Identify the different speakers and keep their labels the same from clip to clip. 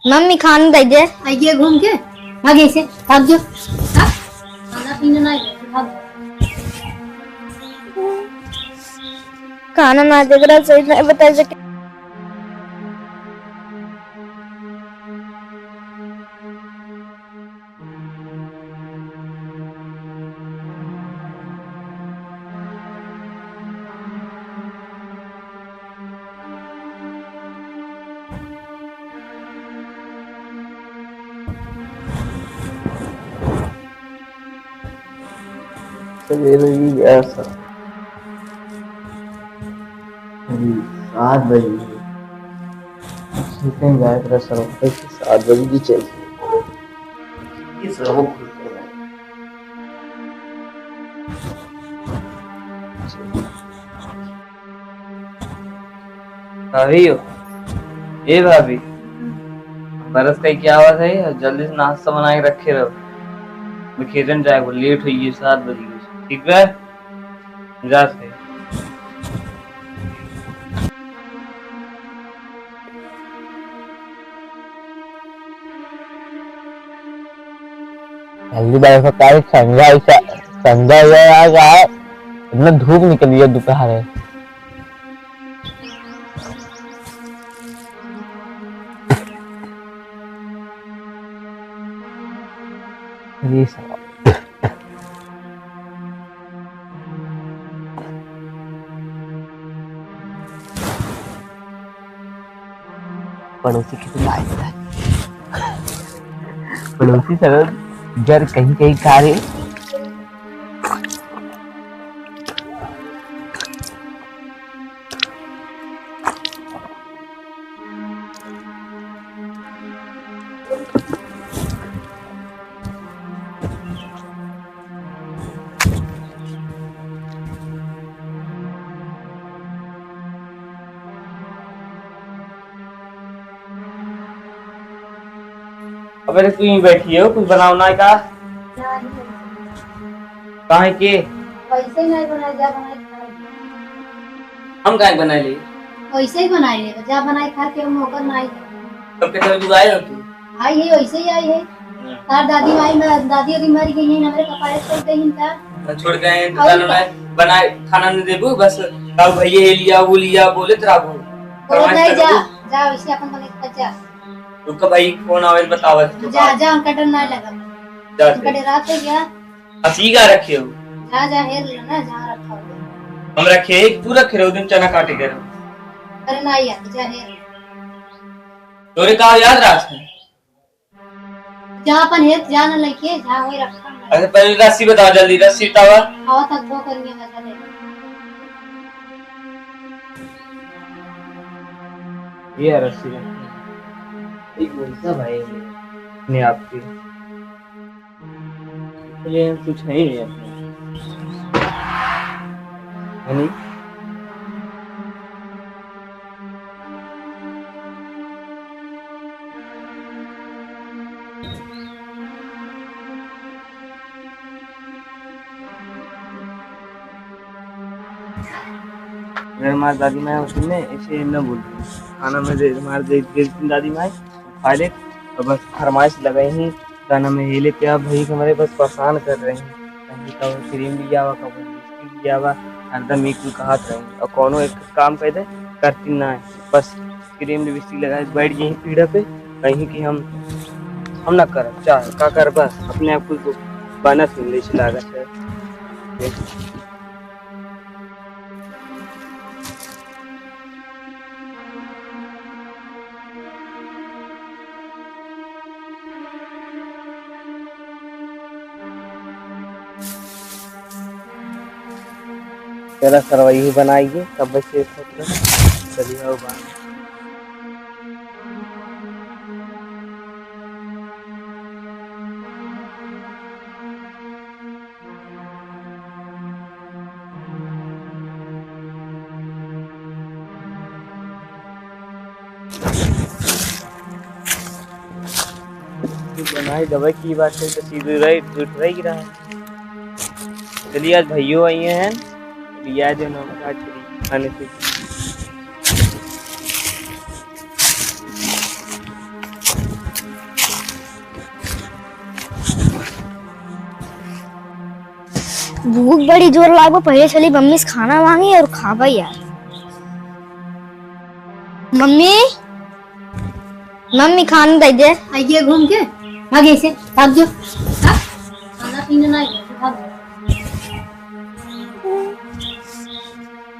Speaker 1: Mummy खाना दे दे।
Speaker 2: आइए घूम के भागे से भाग जाओ। खाना पीना नहीं भाग।
Speaker 1: खाना ना देकर सही नहीं बता सके।
Speaker 3: सवेरे ही गया था 7 बजे कहीं गाय तेरा सर 7 बजे की चलती ये सब खुलते हैं। भाभी हो ए भाभी बरस का क्या आवाज है जल्दी से नाश्ता बना के रखे रहो खेतन जाए वो लेट हुई है 7 बजे ठीक है जा से जल्दी बैठो काल संध्या यार इतना धूप निकली है दोपहर है ये सब पड़ोसी कितनी आए पड़ोसी सर जर कहीं कहीं कार्य अबे तू यहीं बैठी हो कुछ बनाना है का काहे के
Speaker 2: वैसे ही नहीं बनाए जा बनाए
Speaker 3: हम काहे बनाए ले
Speaker 2: वैसे ही बनाए ले जा बनाए खा के हम होकर नहीं
Speaker 3: कब के तू आए हो तू
Speaker 2: आई है वैसे ही आई है। तार दादी माई में दादी और मर गई है हमारे कपारे छोड़ दे हिंता
Speaker 3: छोड़ गए दुकान में बनाए खाना नहीं देबू बस अब भैया ये लिया वो लिया बोले तेरा
Speaker 2: बोल नहीं जा जा वैसे अपन बने खा जा
Speaker 3: रुक भाई फोन आवे बतावा
Speaker 2: जा जा उनका डर नहीं लगा
Speaker 3: जा
Speaker 2: उनका डर आते क्या
Speaker 3: असी का रखे हो
Speaker 2: जा जा हेर लेना जहां रखा हो
Speaker 3: हम रखे तू रखे रहो दिन चना काटे कर
Speaker 2: अरे नहीं यार जा हेर
Speaker 3: तोरे का याद रात है
Speaker 2: जहां अपन हेर जा न लेके जहां वही रखा
Speaker 3: अच्छा पहले रस्सी बताओ जल्दी रस्सी बताओ
Speaker 2: हवा तक दो करेंगे मजा ले
Speaker 3: ये रस्सी एक बोलता भाई ने आपकी ये कुछ है ही नहीं मेरे माँ दादी माँ उसने ऐसे न बोल खाना में दे मार दे दादी माँ खा ले और बस फरमाइश लगाई ही खाना में हिले क्या भाई हमारे बस परेशान कर रहे हैं कहीं का क्रीम लिया हुआ कभी बिस्किट लिया हुआ हरदम एक कहा रहे और कोनो एक काम कर दे करती ना है बस क्रीम लिपस्टिक लगा बैठ गई पीढ़ा पे कहीं कि हम ना कर चाह का कर बस अपने आप को बना सुन ले लागत है तेरा सरवाई बनाइए तब बच्चे चलिए आओ बात बनाई दवाई की बात है तो सीधे रही रहा चलिए आज भैया आई हैं लिया जो खाने से
Speaker 1: भूख बड़ी जोर लागो, पहले चली मम्मी से खाना मांगी और खावा यार। मम्मी मम्मी खाना दे दे।
Speaker 2: आइए घूम के भागे से भाग जाओ। हाँ? खाना पीना नहीं भाग।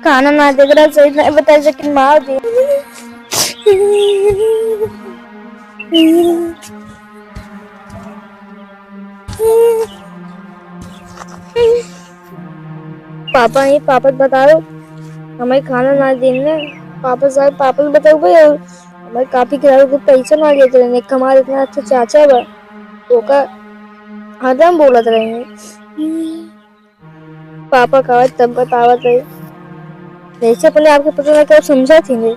Speaker 1: खाना ना देख रहा सही नहीं बता सके मार दी। पापा ही पापा बता दो हमें खाना ना देने। पापा साहब पापा को बताओ भाई हमें काफी किराए को पैसा ना देते रहने। हमारे इतना अच्छा चाचा बा तो का हरदम बोलत रहेंगे। पापा का तब बतावत है जैसे अपने आपको पता ना क्या समझा थी नहीं।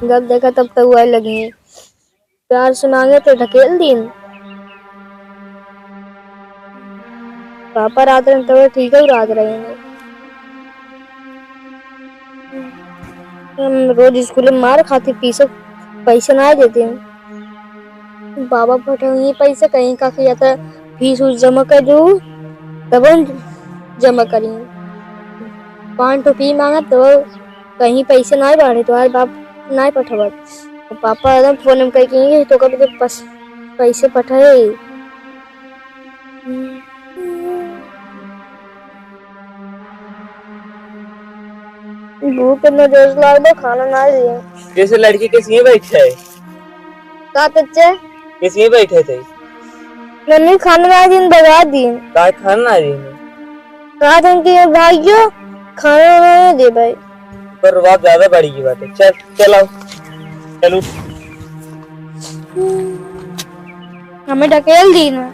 Speaker 1: जब देखा तब तक हुआ लगी प्यार से मांगे तो ढकेल दिन। पापा रात रहे तो ठीक है रात रहे हैं। हम रोज स्कूल में मार खाते फीस पैसे ना देते हैं। बाबा पठाएंगे पैसे कहीं का किया था फीस उस जमा कर दो तब जमा करेंगे। 5 रुपये मांगा तो कहीं पैसे ना बढ़े तो हर बाप ना पठावत। पापा एकदम फोन में कहेंगे तो कभी तो पैसे पठाए। भूख में जोश लाग दो खाना ना दिए।
Speaker 3: कैसे लड़की कैसे ही बैठे है?
Speaker 1: का बच्चे
Speaker 3: कैसे ही बैठे थे?
Speaker 1: मम्मी खाना ना दिन बगा दिन
Speaker 3: का खाना ना देने
Speaker 1: कहा था कि भाइयों खाना ना दे भाई।
Speaker 3: पर बात ज्यादा बड़ी की बात है। चल चलो चलो
Speaker 1: हमें ढकेल दी ना।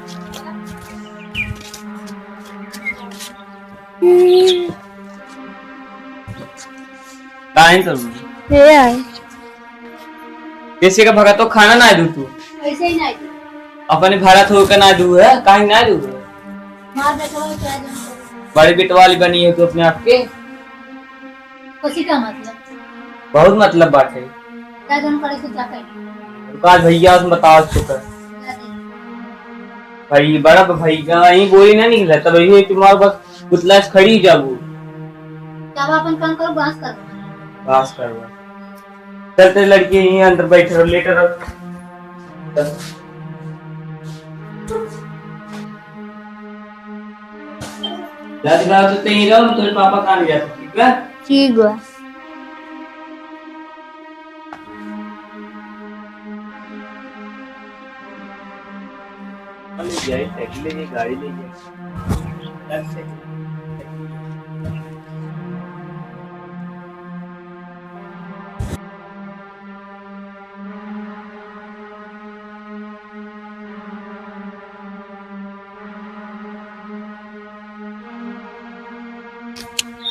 Speaker 3: काहे करूँ
Speaker 1: ये आई
Speaker 3: कैसे का भगा तो खाना ना दू तू
Speaker 2: ऐसे ही नहीं
Speaker 3: अपने भारत हो के ना दू है काहे ना दू
Speaker 2: मार बेटा वो क्या जन
Speaker 3: बड़ी बेट वाली बनी है तू अपने आप के।
Speaker 2: खुशी का मतलब
Speaker 3: बहुत मतलब बात है।
Speaker 2: क्या जन करे तो क्या करें
Speaker 3: काज भैया उसमें बताओ चुका भाई बड़ा भाई का यही बोली ना निकला तब यही तुम्हारे बस पुतला से खड़ी जाबू
Speaker 2: जब अपन काम करो बांस करो
Speaker 3: पास करवा चलते लड़की यहीं अंदर बैठे रहो लेटे रहो। दादी बाबू तो यहीं रहो तेरे पापा कहाँ नहीं जा सकते ठीक है?
Speaker 1: ठीक है।
Speaker 3: ले जाए साइकिल ले जाए गाड़ी ले जाए।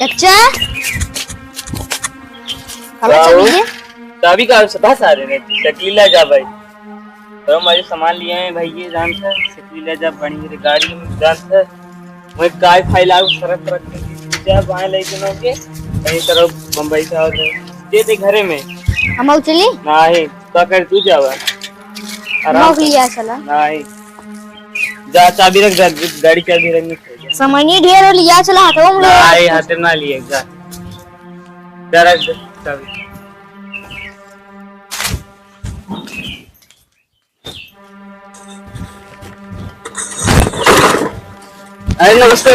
Speaker 1: अच्छा हमें चलिए
Speaker 3: चाबी का सदा सारे ने शकीला जा भाई तो हमारे सामान लिए हैं भाई ये जानता है शकीला जा बनी मेरी गाड़ी में जानता है मैं काय फाइल आउ सरक रख के जा बाएं लेके ना के कहीं तरफ मुंबई से आओ दे दे घरे में
Speaker 1: हम चली
Speaker 3: नहीं तो कर तू जावा आराम से
Speaker 1: लिया चला
Speaker 3: नहीं जा चाबी रख गाड़ी चाबी रखनी
Speaker 1: समय नहीं ढेर लिया चला हाथों में
Speaker 3: नहीं हाथ में ना लिए जा जरा चाबी अरे नमस्ते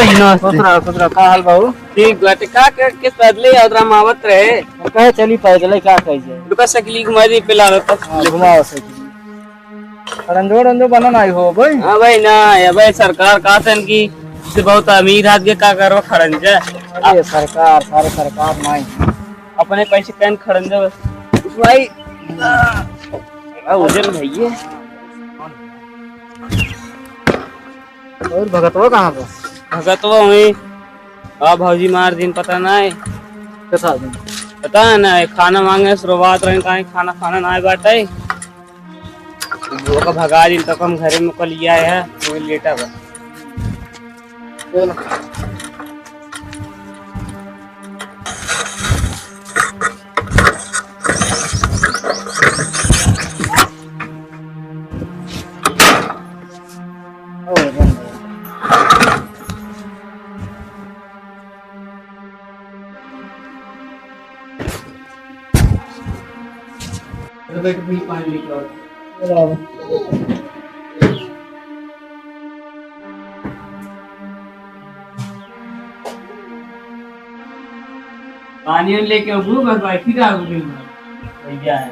Speaker 4: खुदरा का हाल बाबू
Speaker 3: ठीक बाटे का के पैदले यात्रा मावत रहे
Speaker 4: कहे चली पैदल क्या कहिए
Speaker 3: दुका सकली घुमाई पिला रहा
Speaker 4: घुमाओ सकी रंजो रंजो बना नहीं हो भाई।
Speaker 3: हां भाई ना ये भाई सरकार का सन की से बहुत अमीर आदमी का करो खड़ंजा
Speaker 4: अरे सरकार सारे सरकार नहीं
Speaker 3: अपने पैसे कैन खड़ंजा उस भाई उधर भैया
Speaker 4: और भगतवा कहाँ पे
Speaker 3: भगत वो हमें आ भौजी मार दिन पता ना है
Speaker 4: कैसा दिन
Speaker 3: पता है ना खाना मांगे शुरुआत रहे कहीं खाना खाना ना बाटे वो का भगा दिन तक हम घरे में कल लिया है वो लेटा बा तो बेटा भी पानी लेके आओ। पानी लेके आओ बस बैठी रहा हूँ भैया है।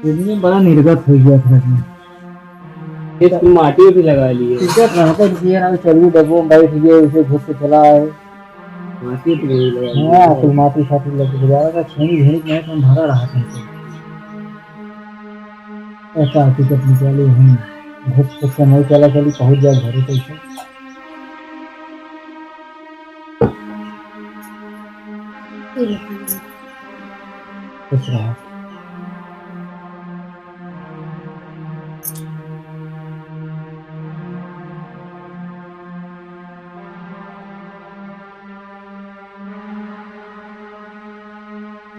Speaker 4: इसमें बड़ा निर्गत हो गया था
Speaker 3: ये तुम माटी भी लगा लिए।
Speaker 4: टिकट रहा था कि ना चलिए डब्बों में बैठ गए उसे घुस के चला आए।
Speaker 3: माटी भी लगा लिए।
Speaker 4: हाँ तो माटी साटी लग के जा रहा था छेनी झेनी में तो भरा रहा था ऐसा टिकट निकाले हम घुस के समय चला चली पहुंच जाए घर कैसे कुछ रहा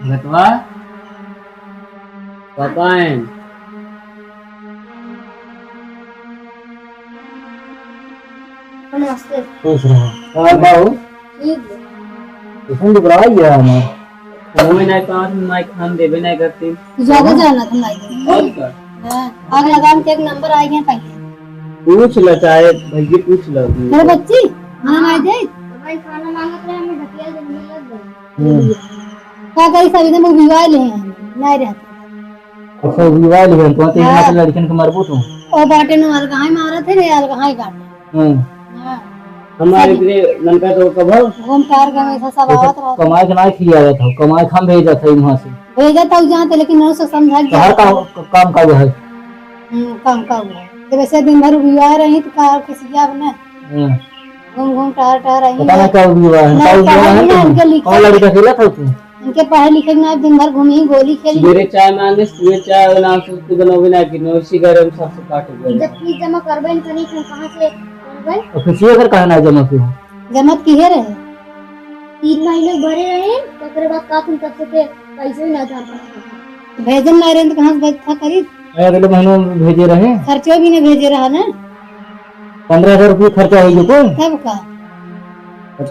Speaker 3: घटवा पापा है
Speaker 2: नमस्ते।
Speaker 4: खुश रहा और बाबू
Speaker 2: ठीक है।
Speaker 4: इसमें दुबरा गया हमारा
Speaker 3: वो नहीं पास में माइक खान देवे नहीं करती।
Speaker 2: ज्यादा जाना था लाइक।
Speaker 3: और क्या
Speaker 2: हाँ आग लगाम के एक नंबर आ गया पहले।
Speaker 3: पूछ लो चाहे भैया पूछ लो।
Speaker 2: मेरे बच्ची खाना आ जाए भाई खाना मांगत रहे हमें ढकिया देने लग गए। क्या कहीं सभी ने मुझे विवाह ले हैं नहीं रहते।
Speaker 4: अच्छा विवाह लिखन तो तीन मात्र लड़कियों को मरबूत हूँ
Speaker 2: ओ बाटे ने अलगाई मारा थे रे अलगाई काटे। हाँ
Speaker 3: हमारे इतने लंका तो कब
Speaker 2: घूम टार के हमेशा सब आवत रहा।
Speaker 4: कमाई के ना खिया रहा था कमाई खाम भेजा था वहाँ से
Speaker 2: भेजा था जहाँ थे लेकिन उसे समझा
Speaker 4: तो हर काम का है
Speaker 2: काम का हुआ तो वैसे दिन भर विवाह रही तो कहा किसी क्या बना घूम घूम टार टार रही।
Speaker 4: पता नहीं क्या विवाह है कौन लड़का खेला था तू
Speaker 2: इनके पढ़े लिखे ना दिन भर घूमी गोली खेली।
Speaker 3: मेरे चाय मांगे सुबह चाय बना सुबह बनावे ना कि नौसी घर हम सबसे काट गए।
Speaker 2: जब फीस जमा करबे न तनी कहां से करबे।
Speaker 4: और किसी अगर कहना जमा क्यों
Speaker 2: जमा किए रहे 3 महीने भरे रहे तकरे बाद का तुम तब से के पैसे ही ना जा पाए भेजन ना रहे तो कहां से था करी
Speaker 4: अगले महीने में भेजे रहे
Speaker 2: खर्चो भी नहीं भेजे रहा ना
Speaker 4: 15,000 रुपये खर्चा हो गया कोई
Speaker 2: तब का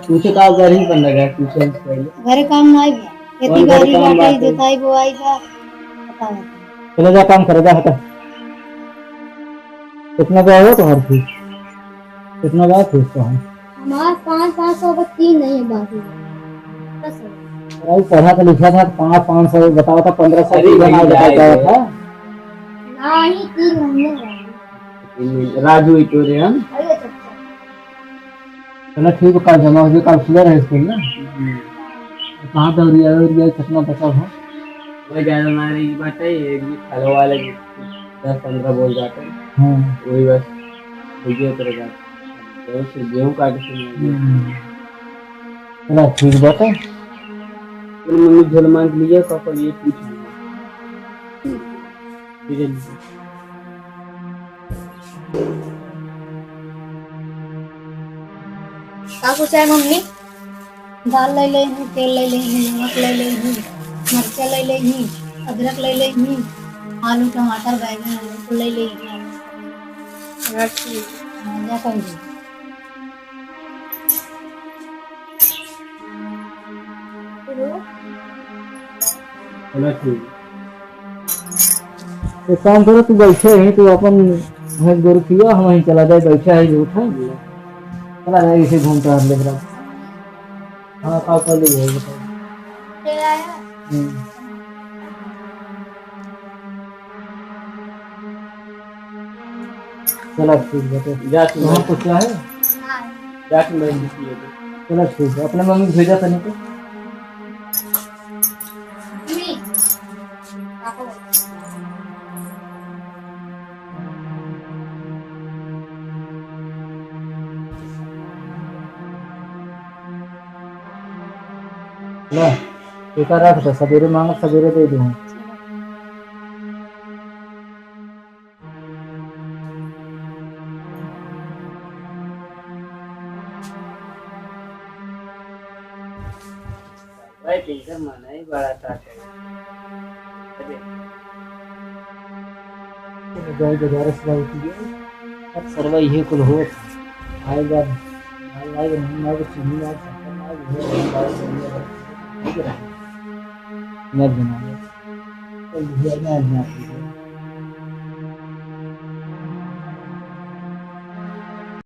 Speaker 3: पूछे का घर ही बन लगा पूछे पहले
Speaker 2: घरे काम ना आई खेती बाड़ी बाटाई जोताई बुआई का पता नहीं।
Speaker 4: चले जा काम करेगा हटा कितना क्या हुआ तुम्हारी फीस कितना क्या फीस तो है
Speaker 2: हमार 500 बस 3 नहीं है बाकी
Speaker 4: भाई पढ़ा तो लिखा था 500 बताओ था 1500 की बना बताया था
Speaker 2: नहीं 3 महीने
Speaker 3: राजू इतोरे हम
Speaker 2: अरे अच्छा
Speaker 4: चलो ठीक है कल जमा हो जाए कल सुबह रहे स्कूल ना कहाँ पे और कितना बचा हो
Speaker 3: वो ज्यादा हमारी बात है एक भी खालो वाले 10-15 बोल जाते हैं वही बस भैया करेगा तो से गेहूं काट के
Speaker 4: चलो ठीक बात है
Speaker 3: तो मम्मी झोल मांग लिया पापा ये पूछ लिया
Speaker 2: का कुछ है मम्मी दाल ले ले हूँ तेल ले ले हूँ नमक ले ले हूँ मिर्चा ले ले हूँ अदरक ले ले हूँ आलू टमाटर बैंगन ले ले हूँ जा कर दे
Speaker 3: चलो ठीक
Speaker 4: एक काम करो तू बैठे है तो अपन भैंस गोरू पिया हम वहीं चला जाए बैठा है जो उठा चला जाए इसे घूमता है ले बरा हाँ का कर ले जाए बताओ चलो ठीक बात
Speaker 3: जा
Speaker 4: वहाँ कुछ क्या है
Speaker 3: जाके मैं लिखिए
Speaker 4: चलो ठीक है अपने मम्मी को भेजा था नहीं तो ला टीका रख दो सवेरे मांगो सवेरे दे दूँ
Speaker 3: भाई टीचर माना ही बड़ा था
Speaker 4: जाए गुजारिश की अब सर्वा ये कुल हो आएगा नहीं चीनी मैं बना तो